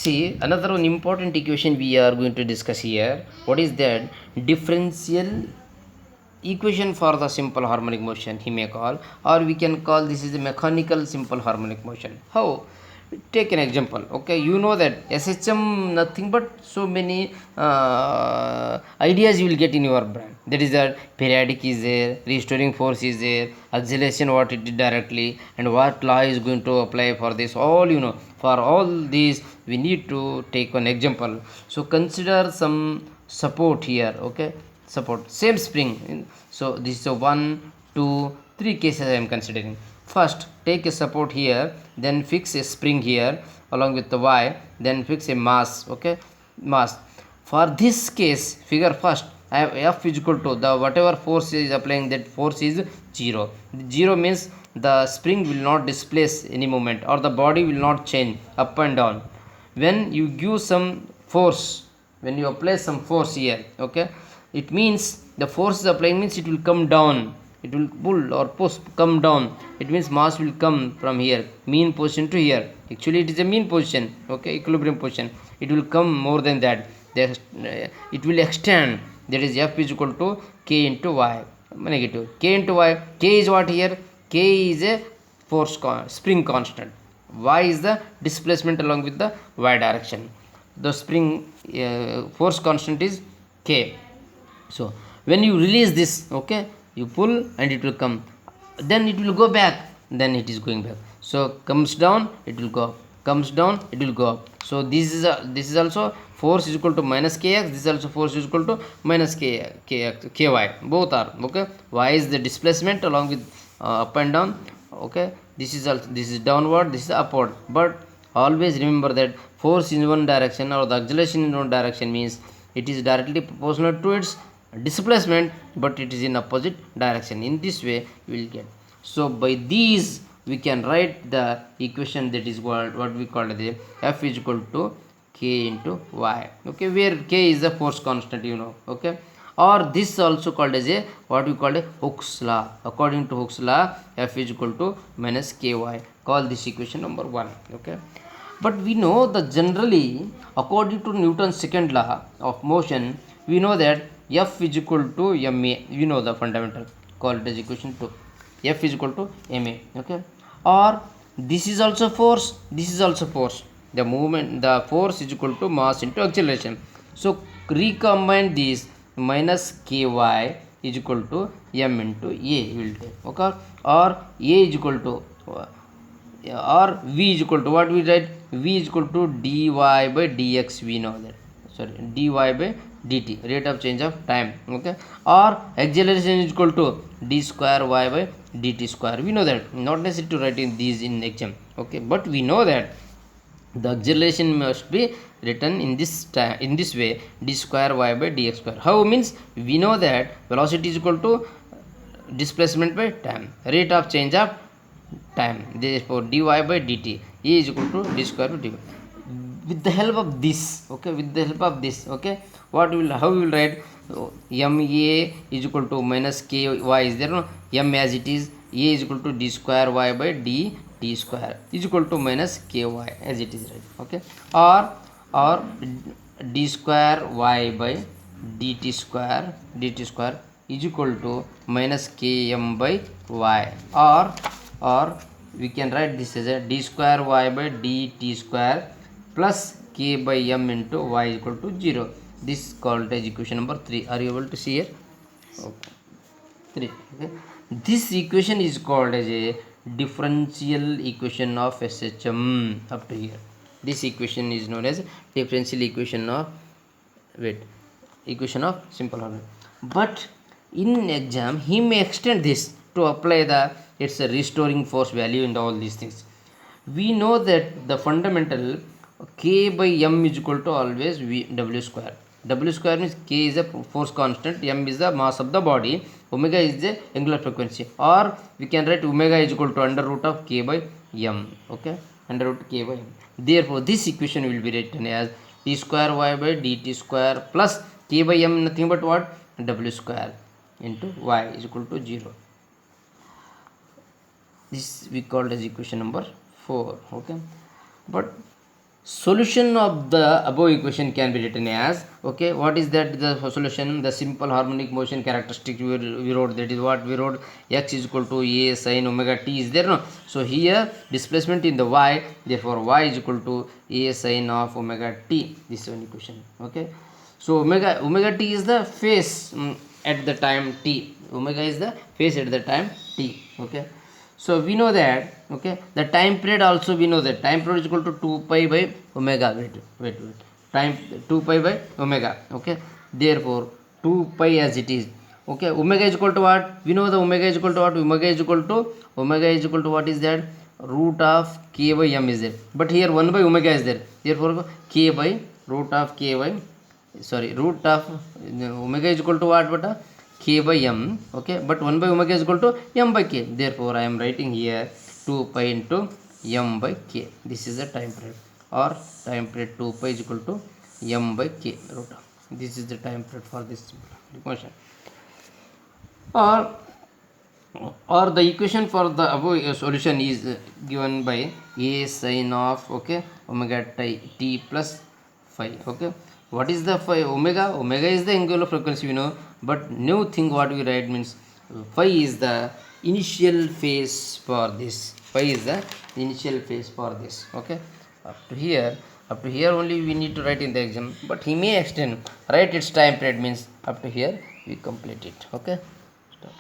See, another one important equation we are going to discuss here. What is that? Differential equation for the simple harmonic motion, he may call, or we can call this is a mechanical simple harmonic motion. How? Take an example. Okay, you know that SHM nothing but so many ideas you will get in your brain. That is that periodic is there, restoring force is there, acceleration what it did directly, and what law is going to apply for this. All you know. For all these, we need to take one example. So consider some support here. Okay, support same spring. So this is a 1 2 3 cases I am considering. First take a support here, then fix a spring here along with the y, then fix a mass. Okay, mass. For this case, figure first, I have F is equal to the whatever force is applying, that force is 0. 0 means the spring will not displace any moment, or the body will not change up and down. When you give some force, when you apply some force here, okay, it means the force is applying means it will come down, it will pull or push, come down. It means mass will come from here, mean position to here. Actually it is a mean position, okay, equilibrium position. It will come more than that. It will extend. That is F is equal to K into Y, negative K into Y. K is what here? K is a force spring constant. Y is the displacement along with the Y direction. The spring force constant is K. So when you release this, okay, you pull and it will come, then it will go back, then it is going back. So comes down, it will go up, comes down, it will go up. So this is also force is equal to minus kx, this is also force is equal to minus kx, ky, both are okay. Y is the displacement along with up and down. Okay, this is also, this is downward, this is upward, but always remember that force in one direction or the acceleration in one direction means it is directly proportional to its displacement, but it is in opposite direction. In this way you will get. So by these we can write the equation that is called, what we call the F is equal to K into Y. Okay, where K is the force constant, you know. Okay, or this also called as a, what we call a Hooke's law. According to Hooke's law, F is equal to minus Ky. Call this equation number 1. Okay, but we know that generally according to Newton's second law of motion, we know that F is equal to ma. You know the fundamental, call it as equation 2. F is equal to ma. Okay, or this is also force, this is also force. The movement, the force is equal to mass into acceleration. So recombine this, minus ky is equal to m into a will take. Okay, or a is equal to or v is equal to, what we write, v is equal to dy by dx, we know that, sorry, dy by dt, rate of change of time. Okay, or acceleration is equal to d square y by dt square, we know that, not necessary to write in these in exam. Okay, but we know that the acceleration must be written in this in this way, d square y by dx square. How means, we know that velocity is equal to displacement by time, rate of change of time, therefore dy by dt a is equal to d square by dy. With the help of this, okay, with the help of this, okay, what will, how we will write, ma is equal to minus ky is there, no, m as it is, a is equal to d square y by dt square is equal to minus ky as it is, right? Okay, or d square y by dt square is equal to minus km by y, or we can write this as a d square y by dt square plus k by m into y is equal to 0. This is called as equation number 3. Are you able to see here? Okay. 3. Okay. This equation is called as a differential equation of SHM. Up to here, this equation is known as differential equation of, wait, equation of simple harmonic. But in exam he may extend this to apply the its restoring force value and all these things. We know that the fundamental k by m is equal to always v w square. W square means k is a force constant, m is the mass of the body, omega is the angular frequency, or we can write omega is equal to under root of k by m. Okay, under root k by m. Therefore this equation will be written as d square y by dt square plus k by m, nothing but what, w square into y is equal to 0. This we called as equation number 4. Okay, but solution of the above equation can be written as, okay, what is that the solution? The simple harmonic motion characteristic we wrote, that is what we wrote, x is equal to a sin omega t is there, no? So here displacement in the y, therefore y is equal to a sin of omega t, this is one equation. Okay, so omega t is the phase at the time t, omega is the phase at the time t. Okay, so we know that, okay, the time period also we know that time period is equal to 2 pi by omega, wait, time 2 pi by omega. Okay, therefore 2 pi as it is. Okay, omega is equal to what? We know the omega is equal to what? Omega is equal to what is that? Root of k by m is there, but here 1 by omega is there, therefore k by root of k by, sorry, root of omega is equal to what, but k by m. Okay, but 1 by omega is equal to m by k, therefore I am writing here 2 pi into m by k. This is the time period, or time period 2 pi is equal to m by k root of, this is the time period for this equation. Or the equation for the above solution is given by a sin of, okay, omega t plus phi. Okay, what is the phi? Omega is the angular frequency, we know, but new thing what we write means phi is the initial phase for this, phi is the initial phase for this. Okay, up to here only we need to write in the exam, but he may extend, write its time period means up to here we complete it. Okay, stop.